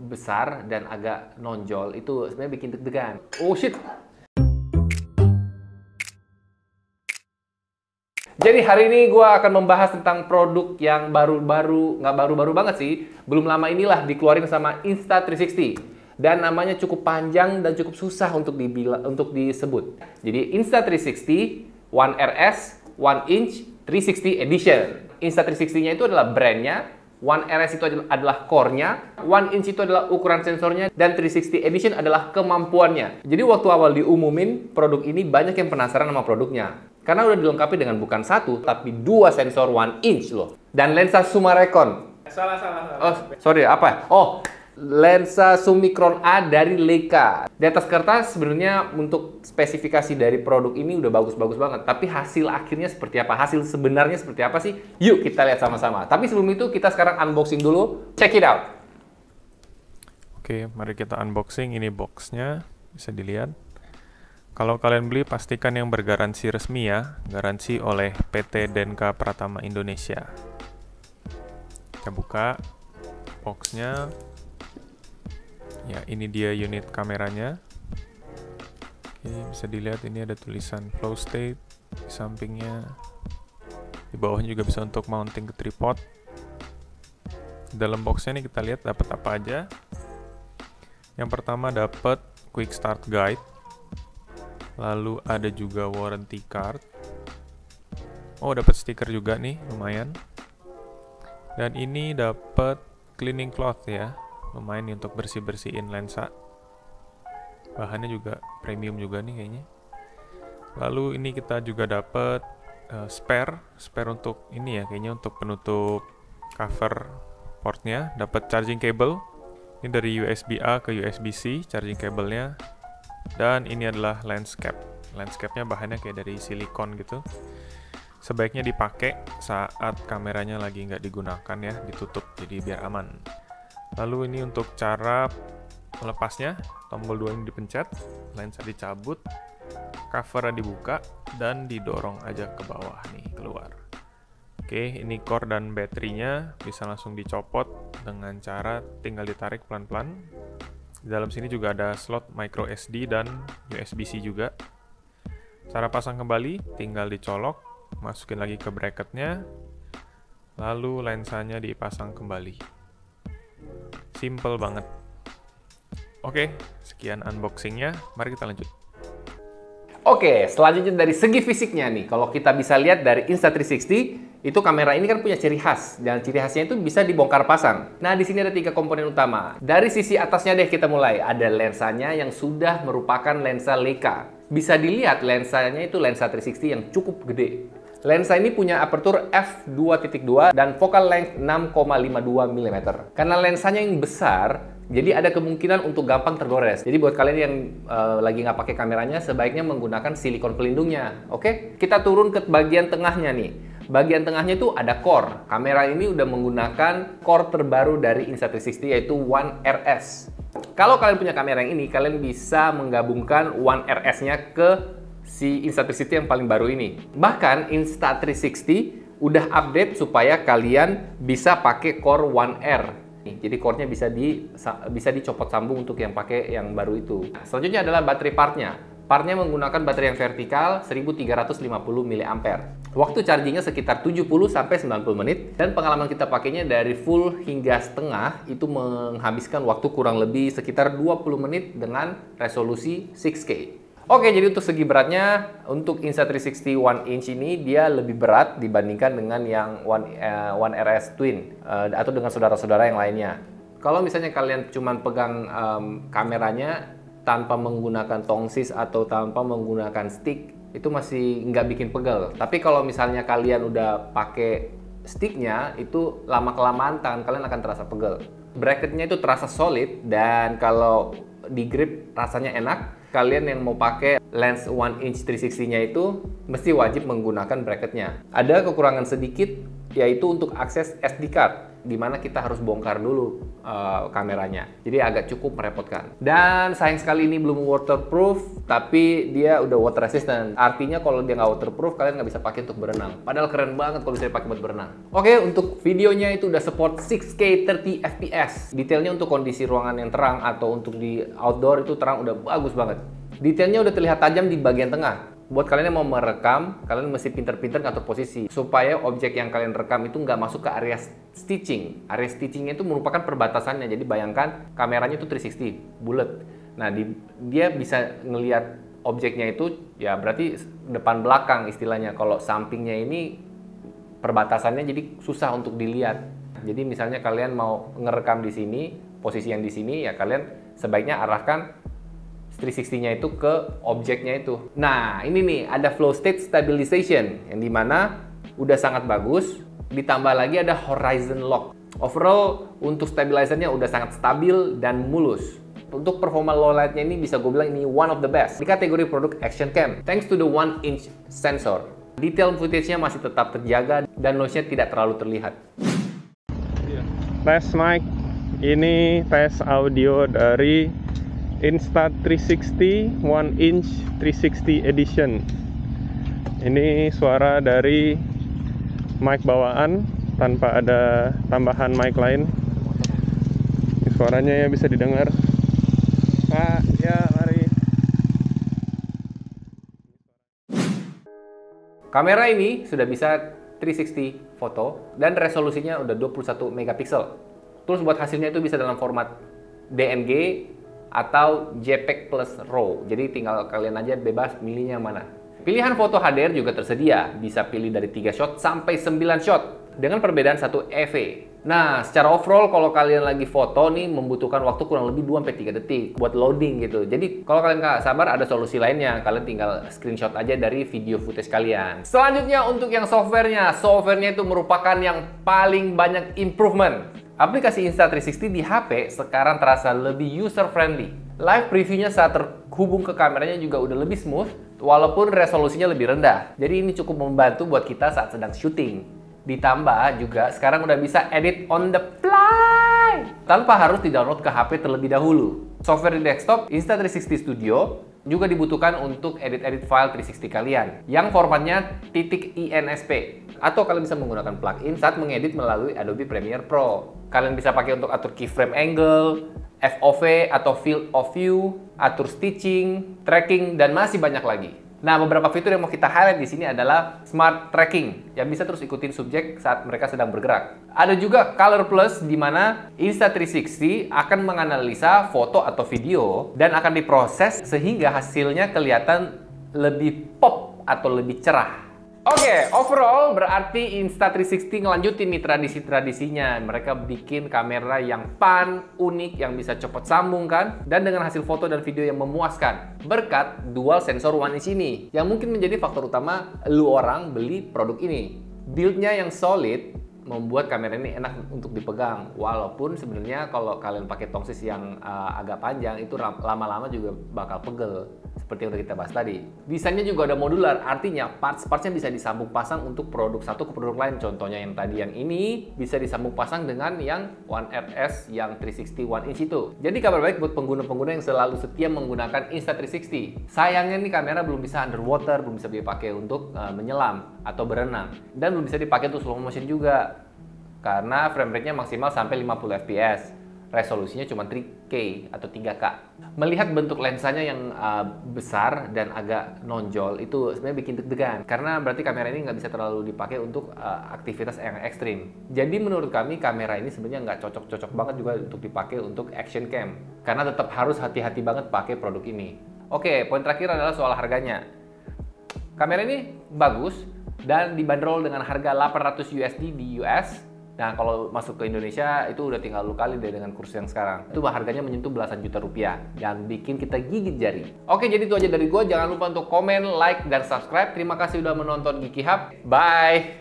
besar dan agak nonjol itu sebenarnya bikin deg-degan. Oh shit! Jadi hari ini gue akan membahas tentang produk yang nggak baru-baru banget sih. Belum lama inilah dikeluarin sama Insta360. Dan namanya cukup panjang dan cukup susah untuk disebut. Jadi Insta360 One RS One Inch 360 Edition. Insta360-nya itu adalah brandnya, One RS itu adalah core-nya, One Inch itu adalah ukuran sensornya, dan 360 Edition adalah kemampuannya. Jadi waktu awal diumumin produk ini, banyak yang penasaran sama produknya. Karena udah dilengkapi dengan bukan satu, tapi dua sensor One Inch loh. Dan lensa Sumarecon. Salah. Oh, sorry, apa? Oh, lensa Summicron A dari Leica. Di atas kertas sebenarnya untuk spesifikasi dari produk ini udah bagus-bagus banget. Tapi hasil akhirnya seperti apa? Hasil sebenarnya seperti apa sih? Yuk kita lihat sama-sama. Tapi sebelum itu kita sekarang unboxing dulu. Check it out. Oke, mari kita unboxing. Ini boxnya, bisa dilihat. Kalau kalian beli, pastikan yang bergaransi resmi ya. Garansi oleh PT Denka Pratama Indonesia. Kita buka boxnya. Ya, ini dia unit kameranya. Oke, bisa dilihat ini ada tulisan flow state di sampingnya. Di bawahnya juga bisa untuk mounting ke tripod. Di dalam boxnya nih kita lihat dapat apa aja. Yang pertama dapat quick start guide. Lalu ada juga warranty card. Oh, dapat stiker juga nih, lumayan. Dan ini dapat cleaning cloth ya. Lumayan nih untuk bersih-bersihin lensa. Bahannya juga premium juga nih kayaknya. Lalu ini kita juga dapat spare untuk ini ya, kayaknya untuk penutup cover portnya. Dapat charging cable. Ini dari USB A ke USB C charging cable-nya. Dan ini adalah lens cap. Lens cap-nya bahannya kayak dari silikon gitu. Sebaiknya dipakai saat kameranya lagi nggak digunakan ya, ditutup jadi biar aman. Lalu ini untuk cara melepasnya, tombol 2 ini dipencet, lensa dicabut, cover dibuka, dan didorong aja ke bawah nih, keluar. Oke, ini core dan baterainya bisa langsung dicopot dengan cara tinggal ditarik pelan-pelan. Di dalam sini juga ada slot micro SD dan USB-C juga. Cara pasang kembali, tinggal dicolok, masukin lagi ke bracketnya, lalu lensanya dipasang kembali. Simple banget. Oke, sekian unboxingnya. Mari kita lanjut. Oke, selanjutnya dari segi fisiknya nih. Kalau kita bisa lihat dari Insta360, itu kamera ini kan punya ciri khas. Dan ciri khasnya itu bisa dibongkar pasang. Nah, di sini ada 3 komponen utama. Dari sisi atasnya deh kita mulai. Ada lensanya yang sudah merupakan lensa Leica. Bisa dilihat lensanya itu lensa 360 yang cukup gede. Lensa ini punya aperture f2.2 dan focal length 6,52 mm. Karena lensanya yang besar, jadi ada kemungkinan untuk gampang tergores. Jadi buat kalian yang lagi nggak pakai kameranya, sebaiknya menggunakan silikon pelindungnya. Oke? Kita turun ke bagian tengahnya nih. Bagian tengahnya itu ada core. Kamera ini udah menggunakan core terbaru dari Insta360 yaitu One RS. Kalau kalian punya kamera yang ini, kalian bisa menggabungkan One RS-nya ke si Insta360 yang paling baru ini. Bahkan Insta360 udah update supaya kalian bisa pakai core One R. Jadi core-nya bisa dicopot sambung untuk yang pakai yang baru itu. Selanjutnya adalah baterai partnya. Partnya menggunakan baterai yang vertikal 1350 mAh. Waktu chargingnya sekitar 70-90 menit. Dan pengalaman kita pakainya dari full hingga setengah itu menghabiskan waktu kurang lebih sekitar 20 menit dengan resolusi 6K. Oke, jadi untuk segi beratnya, untuk Insta360 One Inch ini dia lebih berat dibandingkan dengan yang One RS Twin atau dengan saudara-saudara yang lainnya. Kalau misalnya kalian cuma pegang kameranya tanpa menggunakan tongsis atau tanpa menggunakan stick, itu masih nggak bikin pegel. Tapi kalau misalnya kalian udah pakai sticknya, itu lama-kelamaan tangan kalian akan terasa pegel. Bracketnya itu terasa solid dan kalau di grip rasanya enak. Kalian yang mau pakai lens One Inch 360-nya itu mesti wajib menggunakan bracketnya. Ada kekurangan sedikit, yaitu untuk akses SD card. dimana kita harus bongkar dulu kameranya. Jadi agak cukup merepotkan. Dan sayang sekali ini belum waterproof, tapi dia udah water resistant. Artinya kalau dia nggak waterproof, kalian nggak bisa pakai untuk berenang. Padahal keren banget kalau bisa dipakai buat berenang. Oke, untuk videonya itu udah support 6K 30 fps. Detailnya untuk kondisi ruangan yang terang atau untuk di outdoor itu terang udah bagus banget. Detailnya udah terlihat tajam di bagian tengah. Buat kalian yang mau merekam, kalian mesti pinter-pinter ngatur posisi supaya objek yang kalian rekam itu nggak masuk ke area stitching. Area stitchingnya itu merupakan perbatasannya. Jadi bayangkan kameranya itu 360, bulat. Nah, dia bisa ngelihat objeknya itu ya berarti depan belakang istilahnya. Kalau sampingnya ini perbatasannya jadi susah untuk dilihat. Jadi misalnya kalian mau ngerekam di sini, posisi yang di sini ya kalian sebaiknya arahkan 360-nya itu ke objeknya itu. Nah, ini nih ada flow state stabilization yang dimana udah sangat bagus. Ditambah lagi ada horizon lock. Overall untuk stabilizernya udah sangat stabil dan mulus. Untuk performa low light-nya ini bisa gue bilang ini one of the best di kategori produk action cam. Thanks to the 1-inch sensor. Detail footage-nya masih tetap terjaga dan noise-nya tidak terlalu terlihat. Tes mic, ini tes audio dari Insta360 1-inch 360 edition. Ini suara dari mic bawaan tanpa ada tambahan mic lain. Ini suaranya ya bisa didengar. Pak, ya mari. Kamera ini sudah bisa 360 foto dan resolusinya udah 21 megapiksel. Terus buat hasilnya itu bisa dalam format DNG atau JPEG plus RAW. Jadi tinggal kalian aja bebas milihnya mana. Pilihan foto HDR juga tersedia. Bisa pilih dari 3 shot sampai 9 shot dengan perbedaan 1 EV. Nah, secara overall kalau kalian lagi foto nih membutuhkan waktu kurang lebih 2-3 detik buat loading gitu. Jadi kalau kalian nggak sabar ada solusi lainnya. Kalian tinggal screenshot aja dari video footage kalian. Selanjutnya untuk yang softwarenya. Softwarenya itu merupakan yang paling banyak improvement. Aplikasi Insta360 di HP sekarang terasa lebih user-friendly. Live previewnya saat terhubung ke kameranya juga udah lebih smooth, walaupun resolusinya lebih rendah. Jadi ini cukup membantu buat kita saat sedang syuting. Ditambah juga sekarang udah bisa edit on the fly, tanpa harus di-download ke HP terlebih dahulu. Software di desktop Insta360 Studio juga dibutuhkan untuk edit-edit file 360 kalian yang formatnya .insp atau kalian bisa menggunakan plugin saat mengedit melalui Adobe Premiere Pro. Kalian bisa pakai untuk atur keyframe angle, FOV atau field of view, atur stitching, tracking, dan masih banyak lagi. Nah, beberapa fitur yang mau kita highlight di sini adalah Smart Tracking yang bisa terus ikutin subjek saat mereka sedang bergerak. Ada juga Color Plus di mana Insta360 akan menganalisa foto atau video dan akan diproses sehingga hasilnya kelihatan lebih pop atau lebih cerah. Oke, overall berarti Insta360 ngelanjutin nih tradisi-tradisinya. Mereka bikin kamera yang fun, unik, yang bisa cepat sambung kan, dan dengan hasil foto dan video yang memuaskan. Berkat dual sensor 1-inch ini, yang mungkin menjadi faktor utama lu orang beli produk ini. Build-nya yang solid membuat kamera ini enak untuk dipegang. Walaupun sebenarnya kalau kalian pakai tongsis yang agak panjang, itu lama-lama juga bakal pegel. Seperti yang udah kita bahas tadi. Desainnya juga ada modular, artinya parts-partsnya bisa disambung pasang untuk produk satu ke produk lain. Contohnya yang tadi yang ini bisa disambung pasang dengan yang One RS yang 360 1-inch itu. Jadi kabar baik buat pengguna-pengguna yang selalu setia menggunakan Insta360. Sayangnya nih kamera belum bisa underwater, belum bisa dipakai untuk menyelam atau berenang. Dan belum bisa dipakai untuk slow motion juga. Karena frame rate-nya maksimal sampai 50 fps. Resolusinya cuma 3K atau 3K. Melihat bentuk lensanya yang besar dan agak nonjol itu sebenarnya bikin deg-degan. Karena berarti kamera ini nggak bisa terlalu dipakai untuk aktivitas yang ekstrim. Jadi menurut kami kamera ini sebenarnya nggak cocok-cocok banget juga untuk dipakai untuk action cam. Karena tetap harus hati-hati banget pakai produk ini. Oke, poin terakhir adalah soal harganya. Kamera ini bagus dan dibanderol dengan harga $800 USD di US. Nah, kalau masuk ke Indonesia itu udah tinggal lu kali deh dengan kurs yang sekarang. Itu harganya menyentuh belasan juta rupiah dan bikin kita gigit jari. Oke, jadi itu aja dari gua. Jangan lupa untuk komen, like, dan subscribe. Terima kasih udah menonton Geeky Hub. Bye!